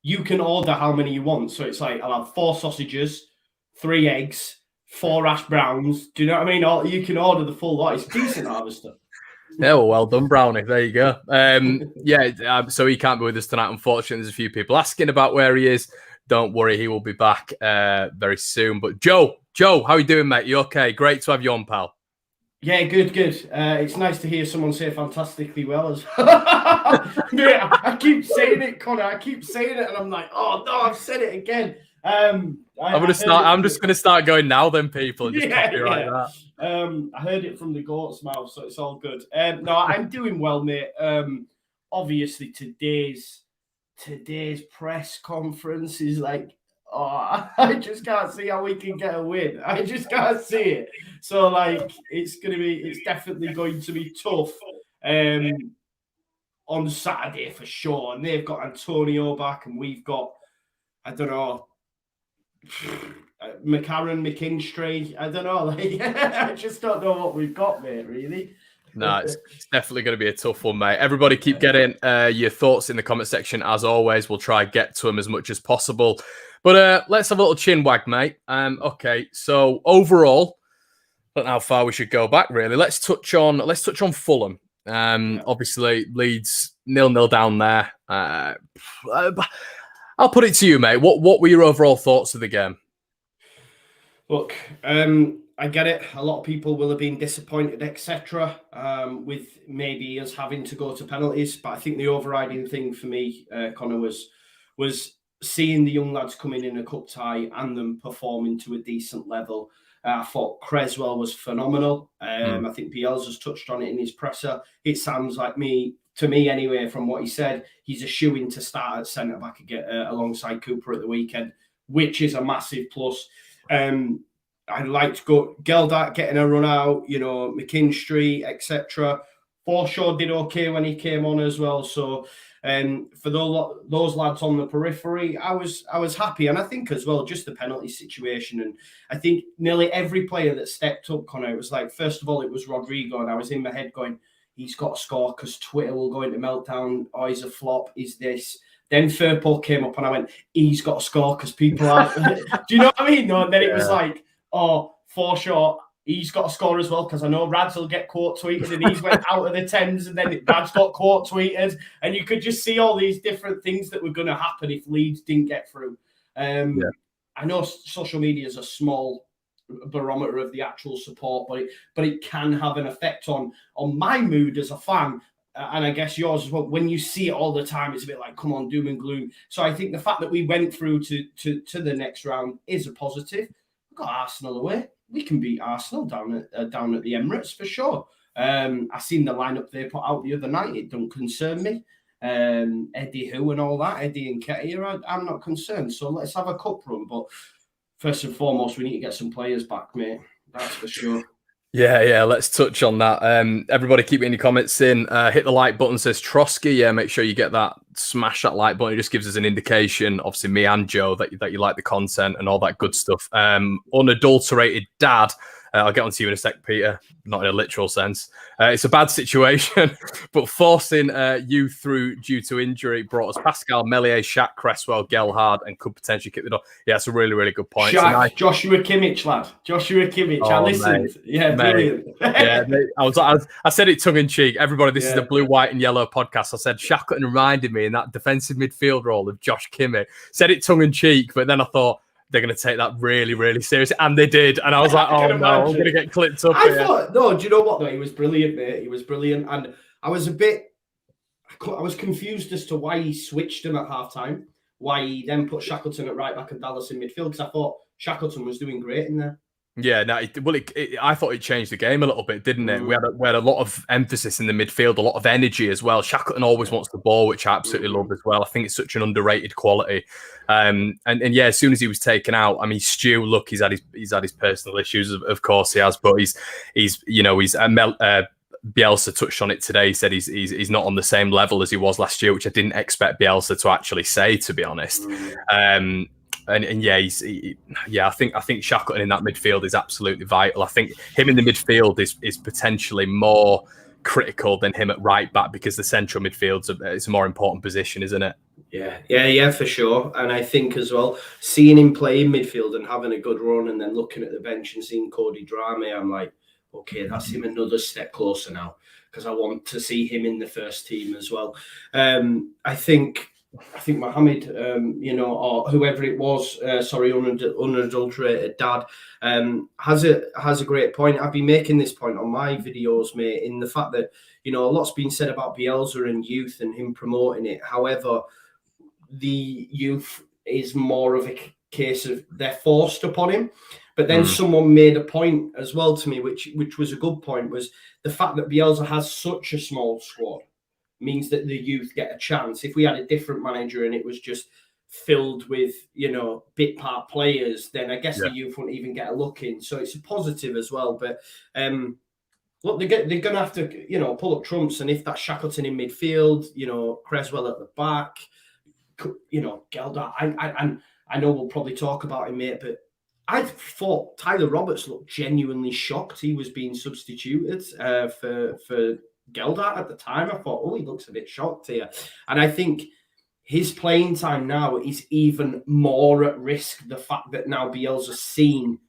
you can order how many you want. So it's like, I'll have 4 sausages, 3 eggs, 4 hash browns. Do you know what I mean? Or you can order the full lot. It's decent harvester. Yeah, well done, Brownie. There you go. So he can't be with us tonight, unfortunately. There's a few people asking about where he is. Don't worry, he will be back very soon. But Joe, how are you doing, mate? You okay? Great to have you on, pal. Yeah, good. It's nice to hear someone say fantastically well as well. I keep saying it, Connor. I keep saying it, and I'm like, oh no, I've said it again. I'm just gonna start going now, then, people, and just copyright that. I heard it from the goat's mouth, so it's all good. No, I'm doing well, mate. Obviously, today's press conference is like, oh, I just can't see how we can get a win. I just can't see it. So, like, it's definitely going to be tough on Saturday for sure. And they've got Antonio back, and we've got, I don't know, McKinstry. I don't know. Like, I just don't know what we've got, mate, really. No, it's definitely going to be a tough one, mate. Everybody keep getting your thoughts in the comment section. As always, we'll try to get to them as much as possible. But let's have a little chin wag, mate. Okay, so overall, I don't know how far we should go back, really. Let's touch on Fulham. Obviously, Leeds 0-0 down there. I'll put it to you, mate. What were your overall thoughts of the game? Look, I get it. A lot of people will have been disappointed, etc., with maybe us having to go to penalties. But I think the overriding thing for me, Connor, was seeing the young lads coming in a cup tie and them performing to a decent level. I thought Creswell was phenomenal. I think Bielsa's touched on it in his presser. It sounds like to me anyway, from what he said, he's a shoo-in to start at centre-back alongside Cooper at the weekend, which is a massive plus. I liked Geldat getting a run out, McKinstry, etc. Forshaw did okay when he came on as well. So for those lads on the periphery, I was happy. And I think as well, just the penalty situation. And I think nearly every player that stepped up, Connor, it was like, first of all, it was Rodrigo. And I was in my head going, he's got to score because Twitter will go into meltdown. Oh, he's a flop. Is this? Then Firpo came up and I went, he's got to score because people are... Do you know what I mean? No, and then it was like, oh, Forshaw, he's got to score as well because I know Rads will get quote tweeted and he's went out of the Thames and then Rads got quote tweeted. And you could just see all these different things that were going to happen if Leeds didn't get through. I know social media is a small barometer of the actual support, but it can have an effect on my mood as a fan. And I guess yours as well. When you see it all the time, it's a bit like, come on, doom and gloom. So I think the fact that we went through to the next round is a positive. We've got Arsenal away. We can beat Arsenal down at the Emirates for sure. I seen the lineup they put out the other night. It don't concern me. Eddie Hu and all that, Eddie and Ketia, I'm not concerned. So let's have a cup run. But first and foremost, we need to get some players back, mate. That's for sure. Yeah, let's touch on that. Everybody keep getting your comments in. Hit the like button, says Trotsky. Yeah, make sure you get that, smash that like button. It just gives us an indication, obviously me and Joe, that you like the content and all that good stuff. Unadulterated dad. I'll get on to you in a sec, Peter. Not in a literal sense. It's a bad situation, but forcing you through due to injury brought us Pascal, Melier, Shaq, Cresswell, Gelhard, and could potentially kick the door. Yeah, it's a really, really good point. Shaq, Joshua Kimmich, lad. Joshua Kimmich. I listened. Mate. Yeah, brilliant. Yeah, I said it tongue in cheek. Everybody, this is the blue, white, and yellow podcast. I said Shackleton reminded me in that defensive midfield role of Josh Kimmich. Said it tongue in cheek, but then I thought, they're going to take that really, really seriously. And they did. And I was like, oh, no, I'm going to get clipped up here. No, do you know what, though? He was brilliant, mate. He was brilliant. And I was confused as to why he switched him at halftime, why he then put Shackleton at right back and Dallas in midfield, because I thought Shackleton was doing great in there. Yeah, no, I thought it changed the game a little bit, didn't it? We had a lot of emphasis in the midfield, a lot of energy as well. Shackleton always wants the ball, which I absolutely love as well. I think it's such an underrated quality. And yeah, as soon as he was taken out, I mean, Stu, look, he's had his personal issues, of course he has, but he's Bielsa touched on it today. He said he's not on the same level as he was last year, which I didn't expect Bielsa to actually say, to be honest. And yeah, I think Shackleton in that midfield is absolutely vital. I think him in the midfield is potentially more critical than him at right back because the central midfield's it's a more important position, isn't it? Yeah, for sure. And I think as well, seeing him play in midfield and having a good run, and then looking at the bench and seeing Cody Drame, I'm like, okay, that's him another step closer now, because I want to see him in the first team as well. I think Mohamed, or whoever it was, unadulterated dad, has a great point. I've been making this point on my videos, mate, in the fact that, a lot's been said about Bielsa and youth and him promoting it. However, the youth is more of a case of they're forced upon him. But then someone made a point as well to me, which was a good point, was the fact that Bielsa has such a small squad means that the youth get a chance. If we had a different manager and it was just filled with, bit part players, then I guess the youth wouldn't even get a look in. So it's a positive as well. But look, they're going to have to, pull up trumps. And if that's Shackleton in midfield, Creswell at the back, Geldart, I know we'll probably talk about him, mate, but I thought Tyler Roberts looked genuinely shocked he was being substituted for Geldart at the time. I thought, he looks a bit shocked here. And I think his playing time now is even more at risk. The fact that now Bielsa's seen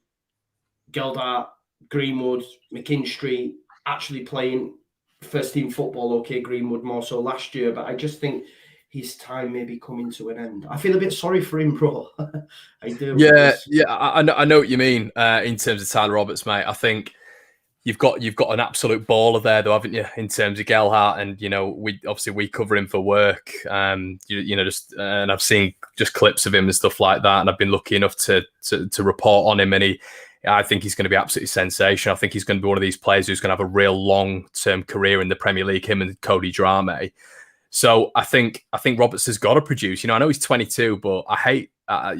Geldart, Greenwood, McKinstry actually playing first team football. Okay, Greenwood more so last year, but I just think his time may be coming to an end. I feel a bit sorry for him, bro. I do. Yeah, I know what you mean in terms of Tyler Roberts, mate. I think you've got an absolute baller there, though, haven't you? In terms of Gelhardt, and we cover him for work. And I've seen just clips of him and stuff like that, and I've been lucky enough to report on him, and I think he's going to be absolutely sensational. I think he's going to be one of these players who's going to have a real long-term career in the Premier League. Him and Cody Drame. So I think Roberts has got to produce. I know he's 22, but I hate that.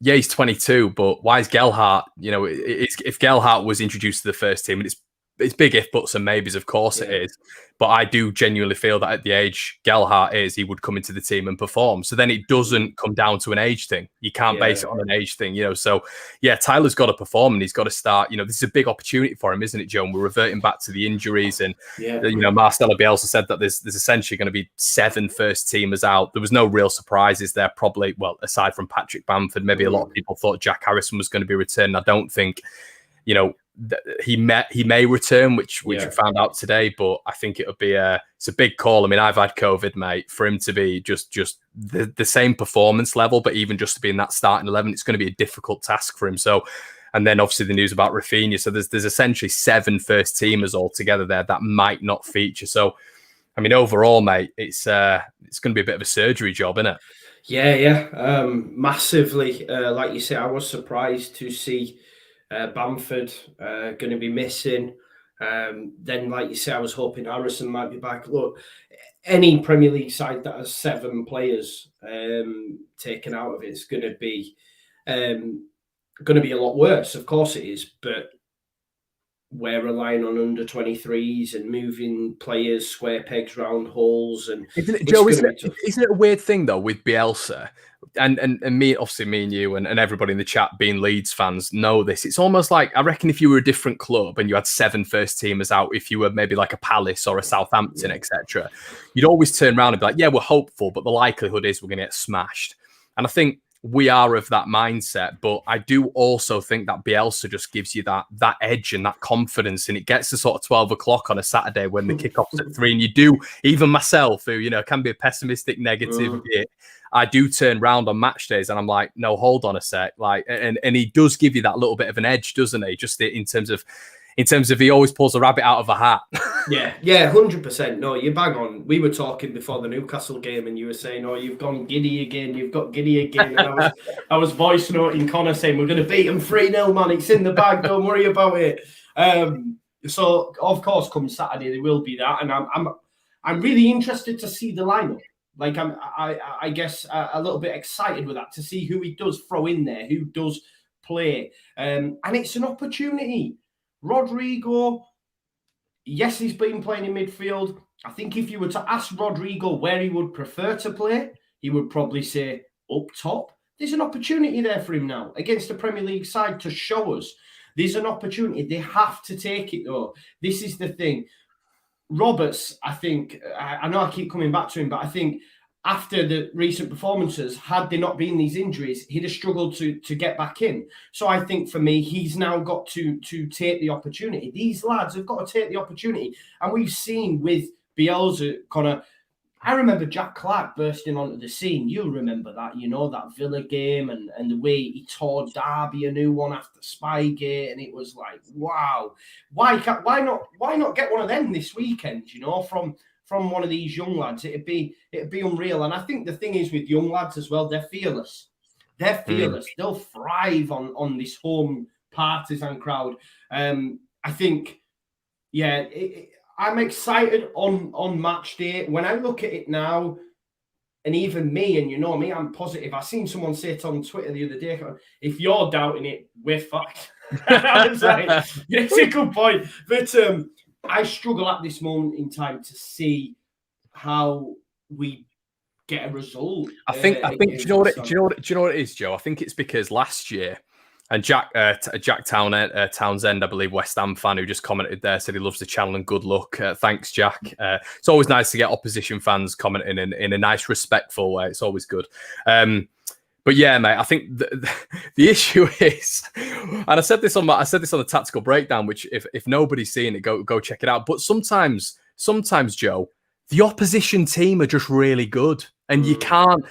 Yeah, he's 22, but why is Gelhardt? If Gelhardt was introduced to the first team, and it's big if buts and maybes, of course it is. But I do genuinely feel that at the age Gelhardt is, he would come into the team and perform. So then it doesn't come down to an age thing. You can't base it on an age thing, So yeah, Tyler's got to perform and he's got to start. This is a big opportunity for him, isn't it, Joe? And we're reverting back to the injuries, and Marcelo Bielsa said that there's essentially going to be 7 first teamers out. There was no real surprises there, probably. Well, aside from Patrick Bamford, maybe a lot of people thought Jack Harrison was going to be returned. I don't think, he may return, which we found out today, but I think it's a big call. I mean, I've had COVID, mate. For him to be just the same performance level, but even just to be in that starting 11, it's going to be a difficult task for him. So, and then obviously the news about Rafinha. So there's essentially 7 first teamers altogether there that might not feature. So, I mean, overall, mate, it's going to be a bit of a surgery job, isn't it? Yeah, massively. Like you say, I was surprised to see Bamford going to be missing. Then, like you say, I was hoping Harrison might be back. Look, any Premier League side that has 7 players taken out of it is going to be a lot worse. Of course it is, but we're relying on under 23s and moving players square pegs round holes. And isn't it a weird thing though with Bielsa? And me, obviously me and you and everybody in the chat being Leeds fans know this. It's almost like, I reckon if you were a different club and you had 7 first teamers out, if you were maybe like a Palace or a Southampton, etc., you'd always turn around and be like, yeah, we're hopeful, but the likelihood is we're going to get smashed. And I think we are of that mindset, but I do also think that Bielsa just gives you that edge and that confidence, and it gets to sort of 12 o'clock on a Saturday when the kickoff's at 3, and you do, even myself, who can be a pessimistic, negative bit, I do turn round on match days and I'm like, no, hold on a sec, and he does give you that little bit of an edge, doesn't he? Just in terms of he always pulls a rabbit out of a hat. Yeah, 100%. No, you're bang on. We were talking before the Newcastle game and you were saying, you've gone giddy again. You've got giddy again. And I was voice noting Connor saying, we're going to beat them 3-0, man. It's in the bag. Don't worry about it. So, of course, come Saturday, there will be that. And I'm really interested to see the lineup. Like, I guess a little bit excited with that, to see who he does throw in there, who does play. And it's an opportunity. Rodrigo, yes, he's been playing in midfield. I think if you were to ask Rodrigo where he would prefer to play, he would probably say up top. There's an opportunity there for him now against the Premier League side to show us. There's an opportunity. They have to take it, though. This is the thing. Roberts, I think, I know I keep coming back to him, but I think after the recent performances, had there not been these injuries, he'd have struggled to get back in. So I think for me, he's now got to take the opportunity. These lads have got to take the opportunity. And we've seen with Bielsa, Connor, I remember Jack Clark bursting onto the scene. You'll remember that, that Villa game and the way he tore Derby a new one after Spygate, and it was like, wow, why not get one of them this weekend? From one of these young lads, it'd be unreal. And I think the thing is with young lads as well, they're fearless. They're fearless. They'll thrive on this home partisan crowd. I think, yeah. I'm excited on match day. When I look at it now, and even me, and me, I'm positive. I seen someone say it on Twitter the other day, if you're doubting it, we're fucked. I was like, yeah, it's a good point. But I struggle at this moment in time to see how we get a result. I think. Do you know what it is, Joe? I think it's because last year, and Jack Townsend, I believe, West Ham fan who just commented there, said he loves the channel and good luck. Thanks, Jack. It's always nice to get opposition fans commenting in a nice, respectful way. It's always good. But yeah, mate, I think the issue is, and I said this on the tactical breakdown, which if nobody's seen it, go check it out. But sometimes, Joe, the opposition team are just really good, and you can't.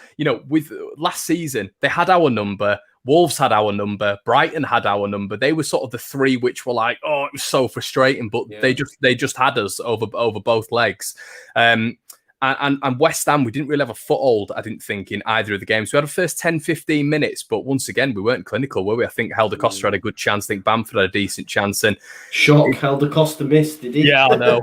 With last season, they had our number. Wolves had our number. Brighton had our number. They were sort of the three which were like, oh, it was so frustrating, but they just had us over both legs. And West Ham, we didn't really have a foothold, I didn't think, in either of the games. We had the first 10, 15 minutes, but once again, we weren't clinical, were we? I think Helder Costa had a good chance. I think Bamford had a decent chance. And Helder Costa missed, did he? Yeah, I know.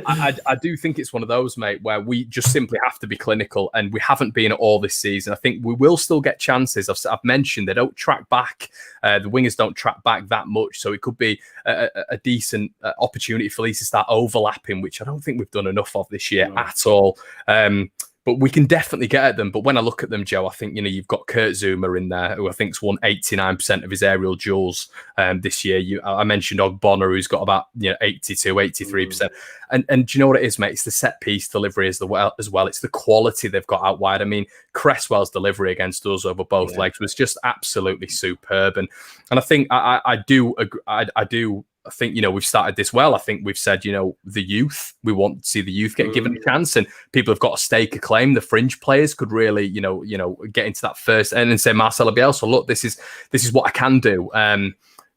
I do think it's one of those, mate, where we just simply have to be clinical, and we haven't been at all this season. I think we will still get chances. I've mentioned they don't track back. The wingers don't track back that much, so it could be a decent opportunity for Leeds to start overlapping, which I don't think we've done enough of this year at all. But we can definitely get at them. But when I look at them, Joe, I think, you've got Kurt Zuma in there, who I think's won 89% of his aerial duels this year. I mentioned Ogbonna, who's got about 82, 83%. And do you know what it is, mate? It's the set piece delivery as well. It's the quality they've got out wide. I mean, Cresswell's delivery against us over both legs was just absolutely superb. And I think I do agree. I think, we've started this well. I think we've said, the youth, we want to see the youth get given a chance, and people have got a stake of claim. The fringe players could really, get into that first and then say, Marcelo Bielsa, look, this is what I can do. And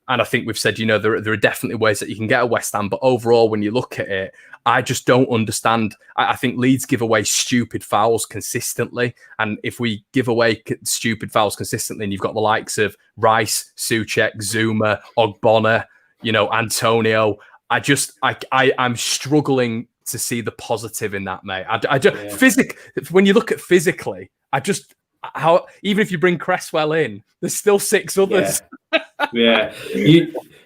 I think we've said, there are definitely ways that you can get a West Ham, but overall, when you look at it, I just don't understand. I think Leeds give away stupid fouls consistently. And if we give away stupid fouls consistently, and you've got the likes of Rice, Souček, Zuma, Ogbonna, Antonio, I'm struggling to see the positive in that, mate. When you look at physically, even if you bring Cresswell in, there's still 6 others. Yeah.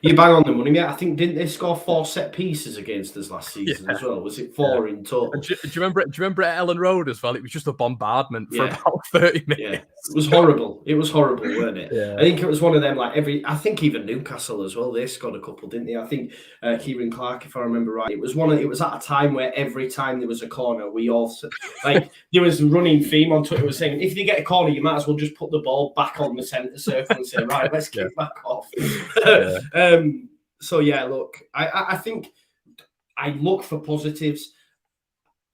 You bang on the money, mate. I think, didn't they score 4 set pieces against us last season as well? Was it 4 in total? Do you remember at Ellen Road as well? It was just a bombardment for about 30 minutes. Yeah. It was horrible. It was horrible, wasn't it? Yeah. I think it was one of them, I think even Newcastle as well, they scored a couple, didn't they? I think Kieran Clark, if I remember right. It was at a time where every time there was a corner, we also, there was a running theme on Twitter was saying, if you get a corner, you might as well just put the ball back on the centre circle and say, right, let's kick back off. So yeah, look, I think I look for positives,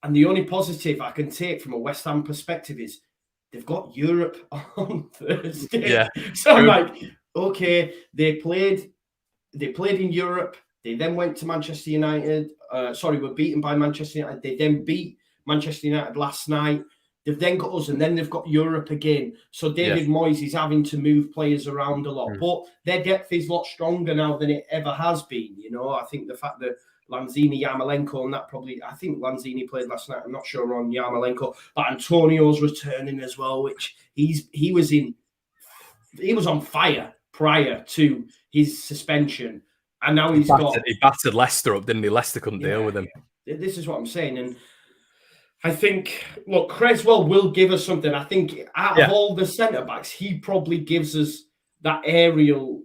and the only positive I can take from a West Ham perspective is they've got Europe on Thursday. Yeah. So I'm like, okay, they played in Europe. They then went to Manchester United. Were beaten by Manchester United. They then beat Manchester United last night. They've then got us, and then they've got Europe again. So David Moyes is having to move players around a lot. But their depth is a lot stronger now than it ever has been. I think the fact that Lanzini, Yarmolenko, and that probably, I think Lanzini played last night. I'm not sure on Yarmolenko. But Antonio's returning as well, which he was on fire prior to his suspension. And now he battered Leicester up, didn't he? Leicester couldn't deal with him. This is what I'm saying. And I think, look, Cresswell will give us something. I think out of all the centre-backs, he probably gives us that aerial,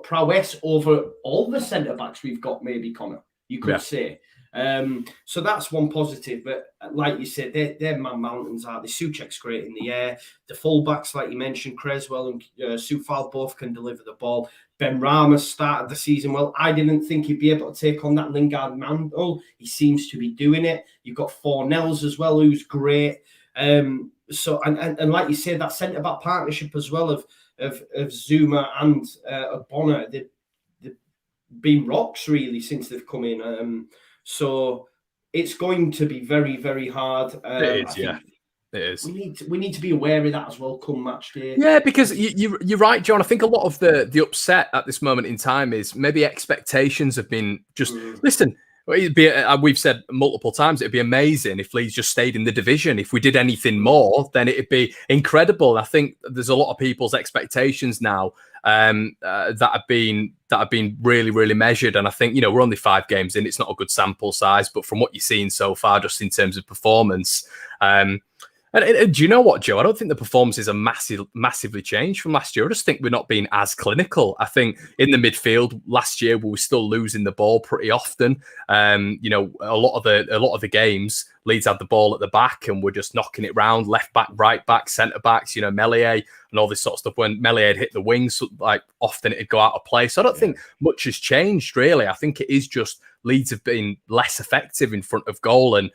prowess over all the centre-backs we've got, maybe, Connor, you could say. So that's one positive. But like you said, they're man mountains, aren't they? Souček's great in the air. The fullbacks, like you mentioned, Creswell and Soufal both can deliver the ball. Ben Rama started the season well. I didn't think he'd be able to take on that Lingard mantle. He seems to be doing it. You've got Fornells as well, who's great. So like you said, that centre back partnership as well of Zuma and Bonner, they've been rocks really since they've come in. So it's going to be very, very hard. It is, yeah. It is. We need to be aware of that as well come match day. Yeah, because you're right, John. I think a lot of the upset at this moment in time is maybe expectations have been just listen. We've said multiple times it'd be amazing if Leeds just stayed in the division. If we did anything more, then it'd be incredible. I think there's a lot of people's expectations now that have been really, really measured. And I think we're only 5 games in. It's not a good sample size, but from what you're seeing so far, just in terms of performance. And do you know what, Joe? I don't think the performances are massively changed from last year. I just think we're not being as clinical. I think in the midfield last year we were still losing the ball pretty often. A lot of the games, Leeds had the ball at the back and we're just knocking it round, left back, right back, centre backs. Meslier and all this sort of stuff. When Meslier had hit the wings, like often it'd go out of play. So I don't think much has changed really. I think it is just Leeds have been less effective in front of goal. And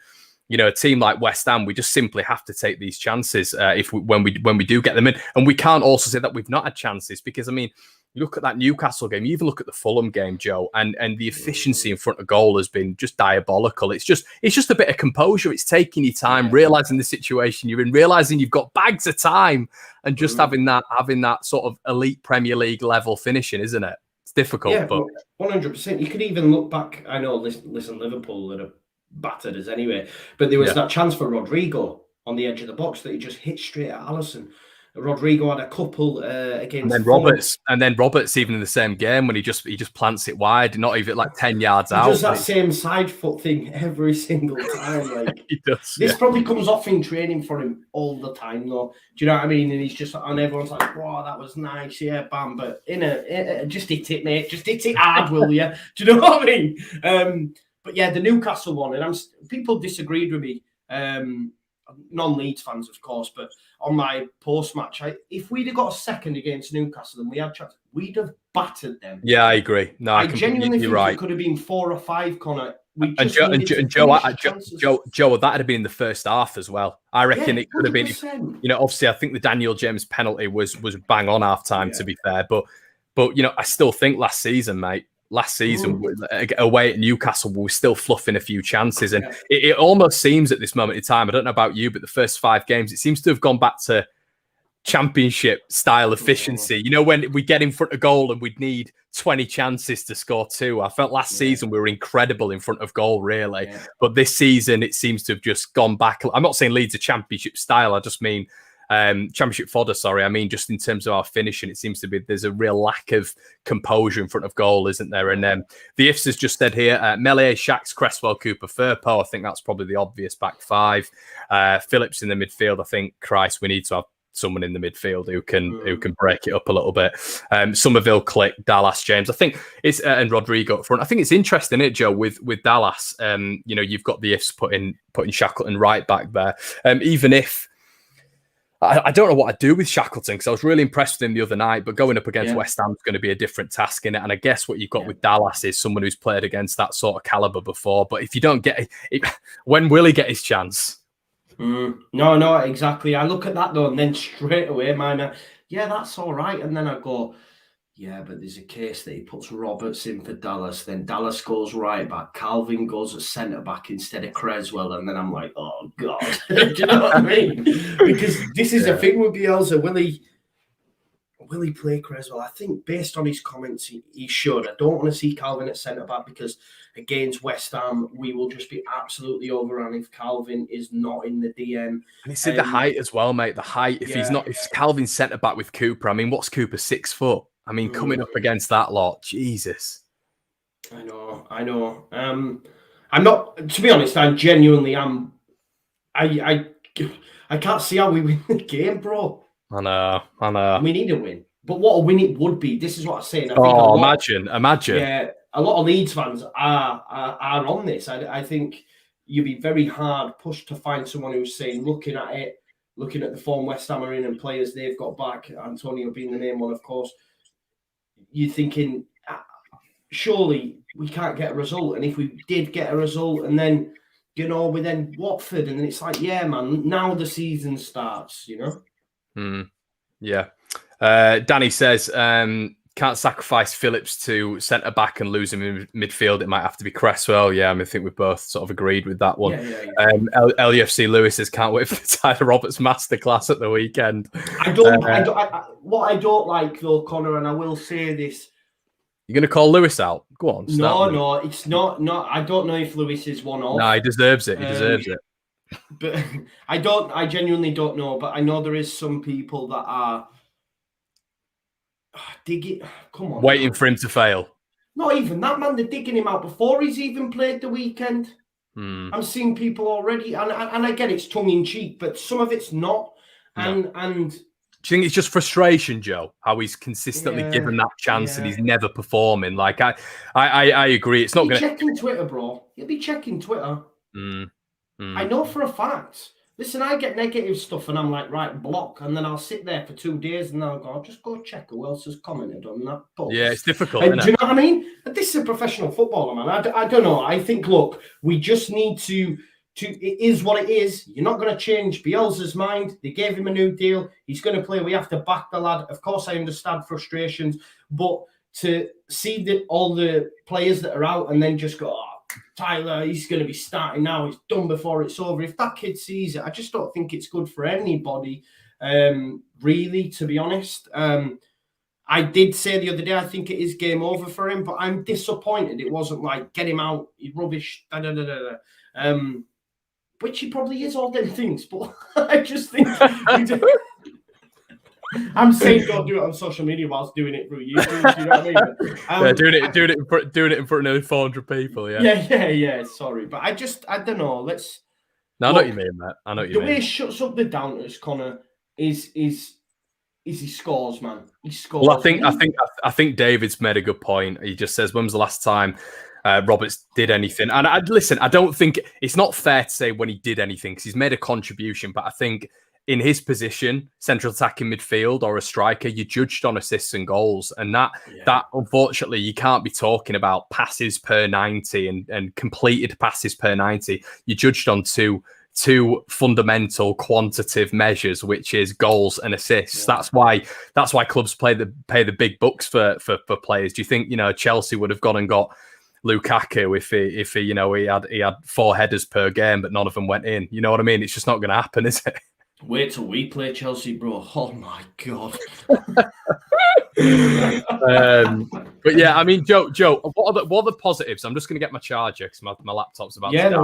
a team like West Ham, we just simply have to take these chances when we do get them in. And we can't also say that we've not had chances because, you look at that Newcastle game, you even look at the Fulham game, Joe, and the efficiency in front of goal has been just diabolical. It's just a bit of composure. It's taking your time, realising the situation you're in, realising you've got bags of time and just having that sort of elite Premier League level finishing, isn't it? It's difficult. But 100%. You could even look back. I know, listen, Liverpool are battered us anyway, but there was that chance for Rodrigo on the edge of the box that he just hit straight at Alisson. Rodrigo had a couple against and then Roberts even in the same game when he just plants it wide, not even like 10 yards out. He does that same side foot thing every single time. Like he does. This probably comes off in training for him all the time, though. Do you know what I mean? And he's just and everyone's like, "Wow, that was nice, yeah, bam!" But just hit it, mate. Just hit it hard, will you? Do you know what I mean? But yeah, the Newcastle one, and people disagreed with me, non-Leeds fans, of course, but on my post-match, if we'd have got a second against Newcastle and we had chance, we'd have battered them. Yeah, I agree. No, I genuinely think it could have been 4 or 5, Connor. And Joe, that would have been the first half as well. I reckon it could have been. Obviously, I think the Daniel James penalty was bang on half time. To be fair, but I still think last season, mate. Last season, away at Newcastle, we were still fluffing a few chances. And it almost seems at this moment in time, I don't know about you, but the first 5 games, it seems to have gone back to championship style efficiency. When we get in front of goal and we'd need 20 chances to score 2. I felt last season we were incredible in front of goal, really. Yeah. But this season, it seems to have just gone back. I'm not saying Leeds a championship style. I just mean championship fodder, sorry. I mean, just in terms of our finishing, it seems to be there's a real lack of composure in front of goal, isn't there? And the ifs has just said here, Meslier, Shacks, Cresswell, Cooper, Firpo. I think that's probably the obvious back 5. Phillips in the midfield. I think, Christ, we need to have someone in the midfield who can break it up a little bit. Somerville, Click, Dallas, James. I think it's and Rodrigo up front. I think it's interesting, isn't it, Joe, with Dallas. You've got the ifs putting Shackleton right back there. Even if I don't know what I'd do with Shackleton because I was really impressed with him the other night, but going up against West Ham is going to be a different task in it. And I guess what you've got with Dallas is someone who's played against that sort of caliber before. But if you don't get it, when will he get his chance? No, exactly. I look at that though, and then straight away, that's all right. And then I go, yeah, but there's a case that he puts Roberts in for Dallas, then Dallas goes right back, Calvin goes at centre back instead of Creswell, and then I'm like, oh God, do you know what I mean? Because this is the thing with Bielsa. Will he play Creswell? I think based on his comments, he should. I don't want to see Calvin at centre back because against West Ham, we will just be absolutely overrun if Calvin is not in the DM. And he said the height as well, mate. The height. If Calvin's centre back with Cooper, what's Cooper, 6 foot? Coming up against that lot, Jesus. I know. I'm not. To be honest, I genuinely am. I can't see how we win the game, bro. I know. We need a win. But what a win it would be. This is what I'm saying. Imagine. Yeah, a lot of Leeds fans are on this. I think you'd be very hard pushed to find someone who's saying, looking at the form West Ham are in and players they've got back, Antonio being the main one, of course, you're thinking, surely we can't get a result. And if we did get a result and then, we then Watford, and then it's like, yeah, man, now the season starts, Yeah. Danny says, can't sacrifice Phillips to centre back and lose him in midfield. It might have to be Cresswell. Yeah, I think we both sort of agreed with that one. Yeah. LUFC Lewis says, can't wait for the Tyler Roberts masterclass at the weekend. What I don't like though, Connor, and I will say this. You're going to call Lewis out? Go on. No, it's not. I don't know if Lewis is one off. No, he deserves it. He deserves it. But I genuinely don't know. But I know there is some people that are digging. Come on, waiting for him to fail. Not even that, man. They're digging him out before he's even played the weekend. I'm seeing people already, and I get it's tongue in cheek, but some of it's not. And do you think it's just frustration, Joe? How he's consistently given that chance and he's never performing? Like I agree. It's not going to checking Twitter, bro. You'll be checking Twitter. I know for a fact. Listen, I get negative stuff and I'm like, right, block. And then I'll sit there for 2 days and I'll just go check who else has commented on that post. Yeah, it's difficult, do you know what I mean? But this is a professional footballer, man. I don't know. I think, look, we just need to it is what it is. You're not going to change Bielsa's mind. They gave him a new deal. He's going to play. We have to back the lad. Of course, I understand frustrations. But to see that all the players that are out and then just go, Tyler, he's going to be starting now. He's done before it's over. If that kid sees it, I just don't think it's good for anybody, really, to be honest. I did say the other day, I think it is game over for him, but I'm disappointed. It wasn't like, get him out, he's rubbish, which he probably is all them things, but I just think... I'm saying don't do it on social media whilst doing it through YouTube. You know what I mean? Doing it in front of nearly 400 people. Yeah. Sorry, but I don't know. Let's. No, I know what you mean, mate. I know what you mean. The way he shuts up the doubters, Connor, is he scores, man. He scores. Well, I think David's made a good point. He just says, when was the last time Roberts did anything? And I don't think it's not fair to say when he did anything because he's made a contribution, but I think. In his position, central attacking midfield or a striker, you're judged on assists and goals. And that unfortunately, you can't be talking about passes per 90 and completed passes per 90. You're judged on two fundamental quantitative measures, which is goals and assists. Yeah. That's why clubs pay the big bucks for players. Do you think, Chelsea would have gone and got Lukaku if he had 4 headers per game, but none of them went in? You know what I mean? It's just not going to happen, is it? Wait till we play Chelsea, bro. Oh my god. But yeah, I mean, Joe, what are the positives? I'm just going to get my charger because my laptop's about to die.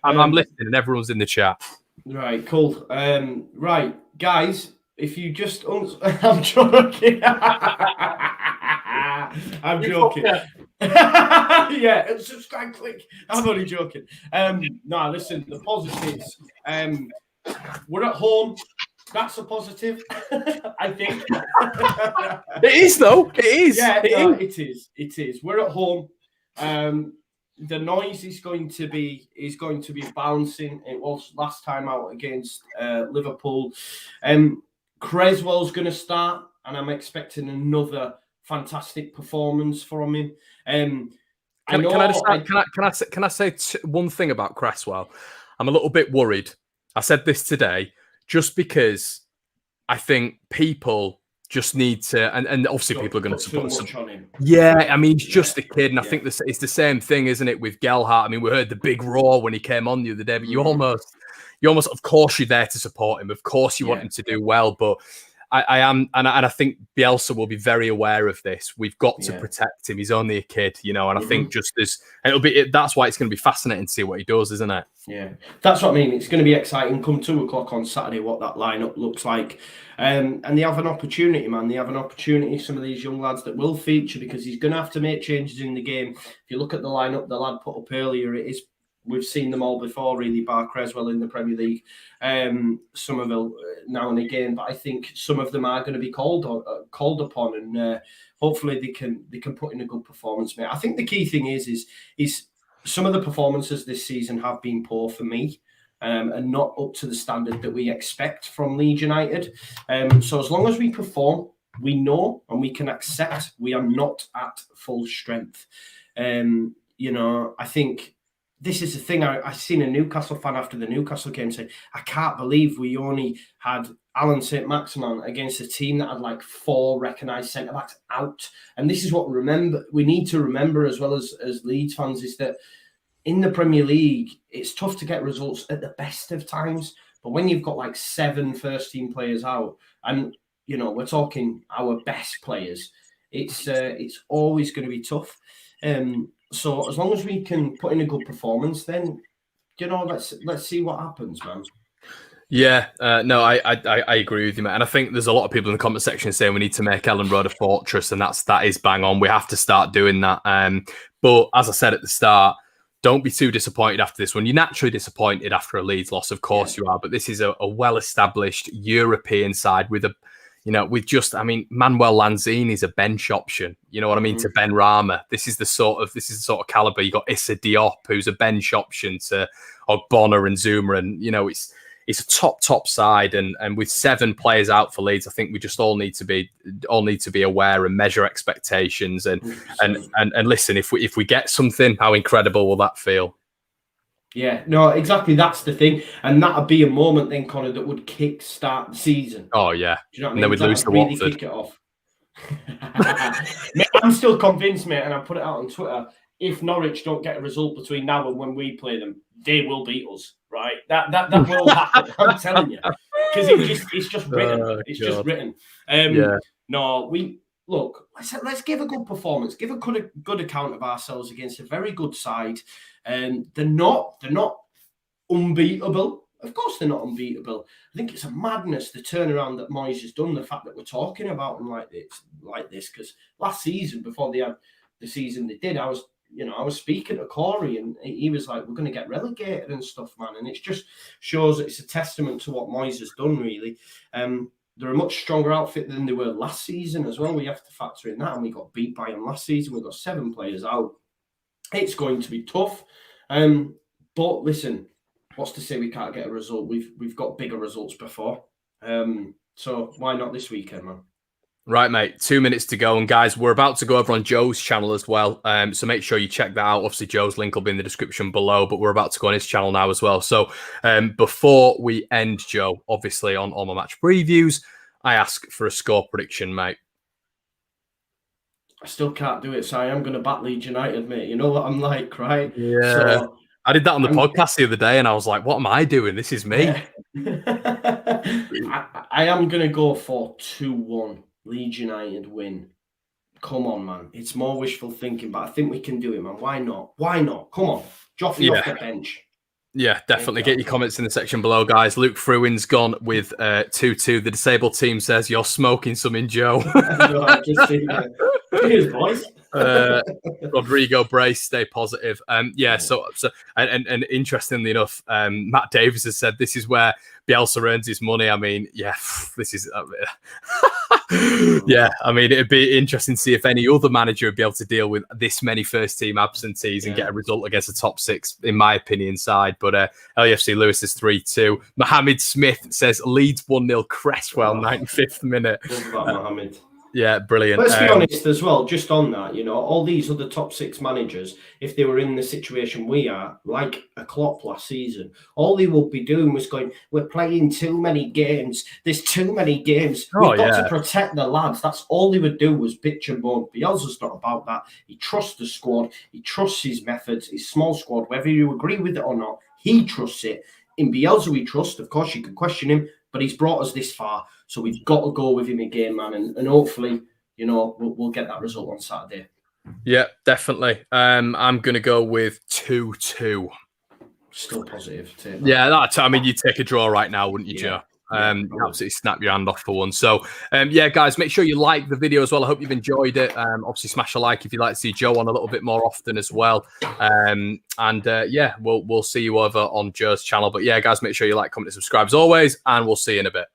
I'm listening and everyone's in the chat. Right, cool. Right, guys, if you just... I'm joking. I'm joking. Yeah, subscribe, click. I'm only joking. No, listen, the positives... we're at home. That's a positive, I think. It is, though. It is. Yeah, it is. We're at home. The noise is going to be bouncing. It was last time out against Liverpool. Cresswell's going to start, and I'm expecting another fantastic performance from him. Can I say one thing about Cresswell? I'm a little bit worried. I said this today just because I think people just need to, and obviously people are going to support him. Yeah, I mean, he's just a kid, and I think it's the same thing, isn't it, with Gelhardt? I mean, we heard the big roar when he came on the other day, but you almost, of course, you're there to support him. Of course, you want him to do well, but I am, and I think Bielsa will be very aware of this. We've got to protect him. He's only a kid, and I think just this, that's why it's going to be fascinating to see what he does, isn't it? Yeah, that's what I mean. It's going to be exciting come 2:00 on Saturday, what that lineup looks like. And they have an opportunity, man. They have an opportunity, some of these young lads that will feature, because he's going to have to make changes in the game. If you look at the lineup the lad put up earlier, it is we've seen them all before, really, bar Creswell in the Premier League, Somerville now and again. But I think some of them are going to be called upon, and hopefully they can put in a good performance, mate. I think the key thing is some of the performances this season have been poor for me. And not up to the standard that we expect from Leeds United. So as long as we perform, we know and we can accept we are not at full strength. I think this is the thing. I seen a Newcastle fan after the Newcastle game say, I can't believe we only had Alan St. Maximin against a team that had like 4 recognised centre-backs out. And this is what we need to remember as well as Leeds fans, is that in the Premier League, it's tough to get results at the best of times. But when you've got like 7 first-team players out, and we're talking our best players, it's always going to be tough. So as long as we can put in a good performance, then let's see what happens, man. Yeah, no, I agree with you, mate. And I think there's a lot of people in the comment section saying we need to make Ellen Road a fortress, and that is bang on. We have to start doing that. But as I said at the start, don't be too disappointed after this one. You're naturally disappointed after a Leeds loss, of course you are. But this is a well-established European side with Manuel Lanzini is a bench option. You know what I mean? To Ben Rama. This is the sort of caliber. You got Issa Diop, who's a bench option, to Ogbonna and Zuma, and it's a top side, and with 7 players out for Leeds, I think we just all need to be aware and measure expectations and listen. If we get something, how incredible will that feel? Yeah, no, exactly. That's the thing, and that'd be a moment then, Connor, that would kick start the season. Oh yeah, do you know what I mean? And then we'd lose to really Watford. Kick it off. Mate, I'm still convinced, mate, and I put it out on Twitter. If Norwich don't get a result between now and when we play them, they will beat us, right? That will happen. I'm telling you, because it's just written. It's just written. No, let's give a good performance, give a good account of ourselves against a very good side. They're not unbeatable. Of course, they're not unbeatable. I think it's a madness, the turnaround that Moyes has done. The fact that we're talking about them like this, because last season, before they had the season they did, I was speaking to Corey, and he was like, "We're going to get relegated and stuff, man." And it just shows that it's a testament to what Moyes has done, really. They're a much stronger outfit than they were last season as well. We have to factor in that, and we got beat by them last season. We've got 7 players out. It's going to be tough. But listen, what's to say we can't get a result? We've got bigger results before. So why not this weekend, man? Right, mate. 2 minutes to go. And guys, we're about to go over on Joe's channel as well. So make sure you check that out. Obviously, Joe's link will be in the description below, but we're about to go on his channel now as well. So before we end, Joe, obviously on all my match previews, I ask for a score prediction, mate. I still can't do it, so I am going to back Leeds United, mate. You know what I'm like, right? Yeah. So, I did that on the podcast the other day, and I was like, what am I doing? This is me. I am going to go for 2-1. Leeds United win. Come on, man. It's more wishful thinking, but I think we can do it, man. Why not? Why not? Come on. Joffrey off the bench. Yeah, definitely. Get your comments in the section below, guys. Luke Fruin's gone with 2-2. The disabled team says, you're smoking something, Joe. Cheers, boys. Rodrigo Brace, stay positive. So interestingly enough, Matt Davis has said this is where Bielsa earns his money. I mean, this is it'd be interesting to see if any other manager would be able to deal with this many first team absentees and get a result against a top 6, in my opinion, side. But LUFC Lewis is 3-2. Mohammed Smith says Leeds 1-0 Cresswell, 95th minute. Mohammed. Yeah, brilliant. Let's be honest as well, just on that, all these other top 6 managers, if they were in the situation we are, like a Klopp last season, all they would be doing was going, we're playing too many games. There's too many games. We've got to protect the lads. That's all they would do was bitch and moan. Bielsa's not about that. He trusts the squad. He trusts his methods, his small squad, whether you agree with it or not. He trusts it. In Bielsa, we trust. Of course, you can question him, but he's brought us this far. So we've got to go with him again, man. And hopefully, we'll get that result on Saturday. Yeah, definitely. I'm going to go with 2-2. Still positive, too. Yeah, I mean, you'd take a draw right now, wouldn't you, Joe? Absolutely snap your hand off for one. So, yeah, guys, make sure you like the video as well. I hope you've enjoyed it. Obviously, smash a like if you'd like to see Joe on a little bit more often as well. Yeah, we'll see you over on Joe's channel. But yeah, guys, make sure you like, comment, and subscribe as always, and we'll see you in a bit.